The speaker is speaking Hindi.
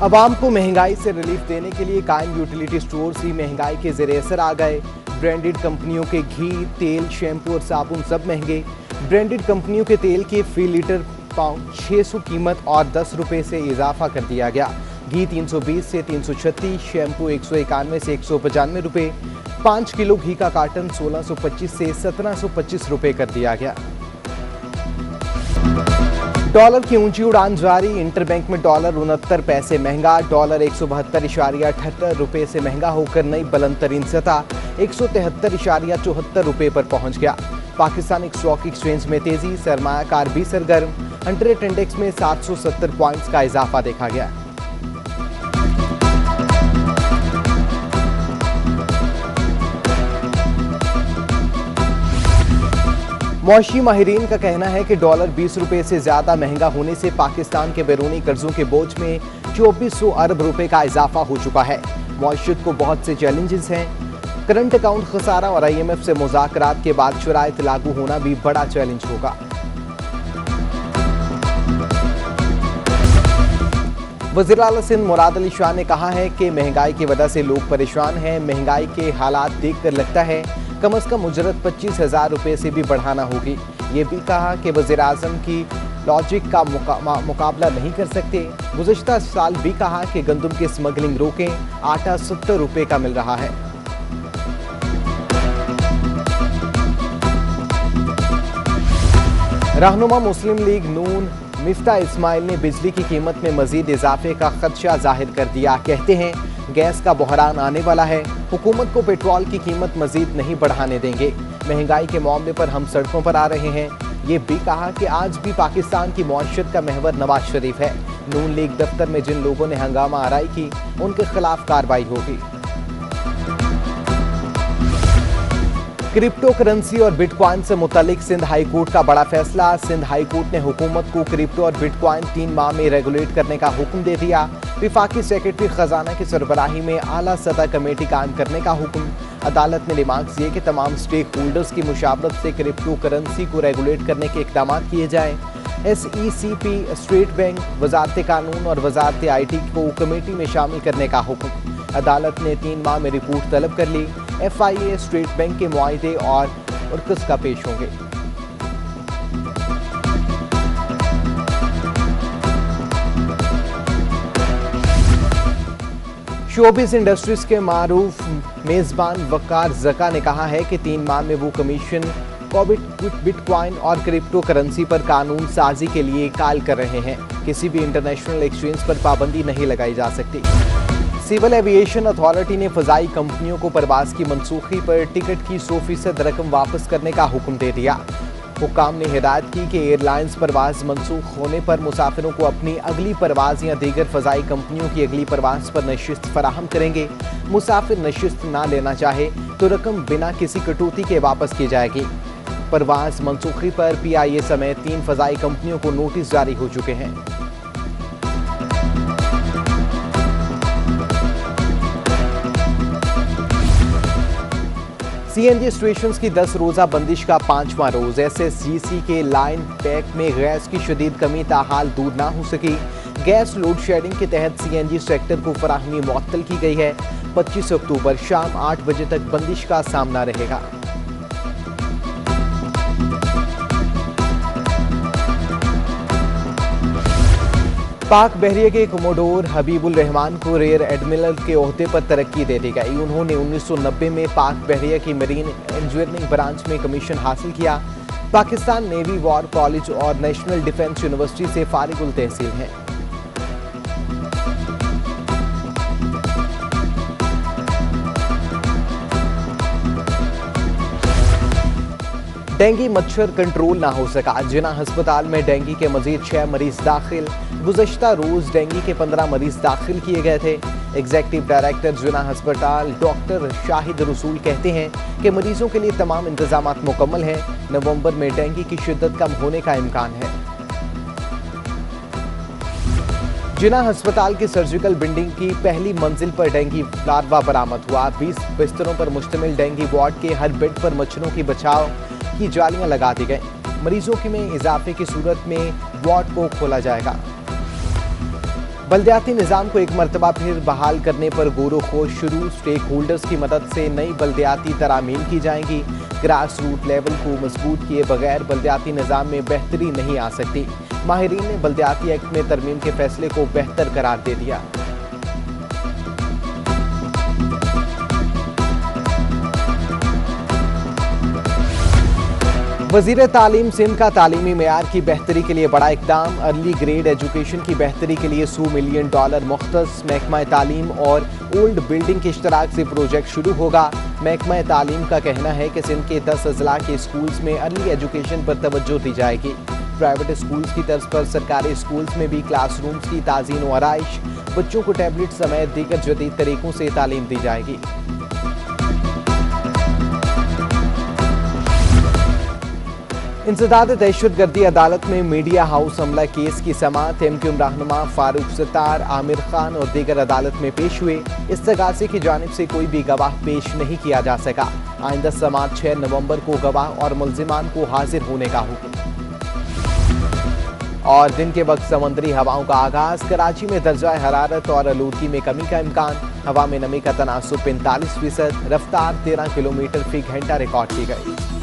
आवाम को महंगाई से रिलीफ देने के लिए कायम यूटिलिटी स्टोर्स ही महंगाई के ज़ेरे असर आ गए। ब्रांडेड कंपनियों के घी, तेल, शैम्पू और साबुन सब महंगे। ब्रांडेड कंपनियों के तेल के फी लीटर पाउंड 600 कीमत और 10 रुपये से इजाफा कर दिया गया। घी 320 से 336, शैम्पू 191 से 195 रुपये, 5 किलो घी का कार्टन 1625 से 1725 रुपये कर दिया गया। डॉलर की ऊंची उड़ान जारी। इंटरबैंक में डॉलर 69 पैसे महंगा। डॉलर 172.78 रुपये से महंगा होकर नई बुलंद तरीन सतह 173.74 रुपये पर पहुंच गया। पाकिस्तान स्टॉक एक्सचेंज में तेजी, सरमायाकार भी सरगर्म। 100 इंडेक्स में 770 पॉइंट्स का इजाफा देखा गया। मौशी माहिरीन का कहना है कि डॉलर 20 रुपये से ज्यादा महंगा होने से पाकिस्तान के बैरूनी कर्जों के बोझ में 2400 अरब रुपए का इजाफा हो चुका है। मौशियत को बहुत से चैलेंजेस हैं। करंट अकाउंट खसारा और IMF से मुज़ाकरात के बाद शराइत लागू होना भी बड़ा चैलेंज होगा। वज़ीर आला सिंध मुराद अली शाह ने कहा है कि महंगाई की वजह से लोग परेशान हैं। महंगाई के हालात देखकर लगता है कम अज कम उजरत 25,000 रुपये से भी बढ़ाना होगी। ये भी कहा कि वज़ीर आज़म की लॉजिक का मुकाबला नहीं कर सकते। गुज़श्ता साल भी कहा कि गंदम की स्मगलिंग रोकें, आटा 70 रुपये का मिल रहा है। रहनुमा मुस्लिम लीग नून मिफ्ता इस्माइल ने बिजली की कीमत में मजीद इजाफे का खदशा जाहिर कर दिया। कहते हैं गैस का बहरान आने वाला है, हुकूमत को पेट्रोल की कीमत मजीद नहीं बढ़ाने देंगे। महंगाई के मामले पर हम सड़कों पर आ रहे हैं। ये भी कहा कि आज भी पाकिस्तान की मौशियत का महवर नवाज शरीफ है। नून लीग दफ्तर में जिन लोगों ने हंगामा आराई की उनके खिलाफ कार्रवाई होगी। क्रिप्टो करेंसी और बिटकॉइन से मुतालिक सिंध हाई कोर्ट का बड़ा फैसला। सिंध हाई कोर्ट ने हुकूमत को क्रिप्टो और बिटकॉइन 3 माह में रेगुलेट करने का हुक्म दे दिया। विफाकी सेक्रेटरी खजाना की सरबराही में आला सतह कमेटी कायम करने का हुक्म। अदालत ने रिमार्क्स दिए कि तमाम स्टेक होल्डर्स की मुशावरत से क्रिप्टो करेंसी को रेगुलेट करने के इकदाम किए जाएं। SECP, स्टेट बैंक, वजारत कानून और वजारत IT को कमेटी में शामिल करने का हुक्म। अदालत ने 3 माह में रिपोर्ट तलब कर ली। FIA स्टेट बैंक के मुआहदे और उर्कस का पेश होंगे। शोबिस इंडस्ट्रीज के मारूफ मेजबान वकार जका ने कहा है कि 3 माह में वो कमीशन बिटकॉइन और क्रिप्टो करेंसी पर कानून साजी के लिए कायल कर रहे हैं। किसी भी इंटरनेशनल एक्सचेंज पर पाबंदी नहीं लगाई जा सकती। सिविल एविएशन अथॉरिटी ने फ़ज़ाई कंपनियों को परवाज की मनसूखी पर टिकट की 100% रकम वापस करने का हुक्म दे दिया। हुक्काम ने हिदायत की कि एयरलाइंस परवाज मनसूख होने पर मुसाफिरों को अपनी अगली परवाज या दीगर फ़ज़ाई कंपनियों की अगली परवाज पर नशिस्त फराहम करेंगे। मुसाफिर नशिस्त ना लेना चाहे तो रकम बिना किसी कटौती के वापस की जाएगी। परवाज मनसूखी पर PIA समेत 3 फ़ज़ाई कंपनियों को नोटिस जारी हो चुके हैं। CNG स्टेशंस की 10 रोज़ा बंदिश का 5वां रोज। SSGC के लाइन पैक में गैस की शदीद कमी ताहाल दूर ना हो सकी। गैस लोड शेडिंग के तहत CNG सेक्टर को फराहमी मुअत्तल की गई है। 25 अक्टूबर शाम 8 बजे तक बंदिश का सामना रहेगा। पाक बहरिया के कमोडोर हबीबुल रहमान को रेयर एडमिरल के ओहदे पर तरक्की दे दी गई। उन्होंने 1990 में पाक बहरिया की मरीन इंजीनियरिंग ब्रांच में कमीशन हासिल किया। पाकिस्तान नेवी वॉर कॉलेज और नेशनल डिफेंस यूनिवर्सिटी से फारिगुल तहसील हैं। डेंगू मच्छर कंट्रोल ना हो सका। जिना अस्पताल में डेंगू के मजीद 6 मरीज दाखिल। गुज़श्ता रोज डेंगू के 15 मरीज दाखिल किए गए थे। एग्जीक्यूटिव डायरेक्टर जिना अस्पताल डॉक्टर शाहिद रसूल कहते हैं कि मरीजों के लिए तमाम इंतजाम मुकम्मल हैं। नवंबर में डेंगू की शिद्दत कम होने का इम्कान है। जिना अस्पताल की सर्जिकल बिल्डिंग की पहली मंजिल पर डेंगू लार्वा बरामद हुआ। 20 बिस्तरों पर मुश्तमिल डेंगू वार्ड के हर बेड पर मच्छरों की बचाव की जालियां लगा दी गई। मरीजों की में इजाफे की सूरत में वार्ड को खोला जाएगा। बल्दियाती निज़ाम को एक मरतबा फिर बहाल करने पर गोरो खोज शुरू। स्टेक होल्डर्स की मदद से नई बल्दियाती तरामीम की जाएंगी। ग्रास रूट लेवल को मजबूत किए बगैर बल्दियाती निज़ाम में बेहतरी नहीं आ सकती। माहिरीन ने बल्दियाती एक्ट में तरमीम के फैसले को बेहतर करार दे दिया। वज़ीर तालीम सिंध का तालीमी मेयार की बेहतरी के लिए बड़ा इकदाम। अर्ली ग्रेड एजुकेशन की बेहतरी के लिए $100 मिलियन मुख्तस महकमा तालीम और ओल्ड बिल्डिंग के इश्तराक से प्रोजेक्ट शुरू होगा। महकमा तालीम का कहना है कि सिंध के 10 अजला के स्कूल्स में अर्ली एजुकेशन पर तवज्जो दी जाएगी। प्राइवेट स्कूल्स की तर्ज पर सरकारी स्कूल्स में भी क्लासरूम्स की ताज़ीन व आराइश, बच्चों को टैबलेट समेत दीगर जदीद तरीकों से तालीम दी जाएगी। इंसदाद दहशतगर्दी अदालत में मीडिया हाउस हमला केस की समाअत MQM रहनुमा फारूक सत्तार, आमिर खान और दीगर अदालत में पेश हुए। इस्तगासे की जानिब से कोई भी गवाह पेश नहीं किया जा सका। आइंदा समाअत 6 नवंबर को गवाह और मुल्जिमान को हाजिर होने का हुक्म। और दिन के वक्त समंदरी हवाओं का आगाज। कराची में दर्जा हरारत और आलूदगी में कमी का इम्कान। हवा में नमी का तनासुब 45%, रफ्तार 13 किलोमीटर फी घंटा रिकॉर्ड की गई।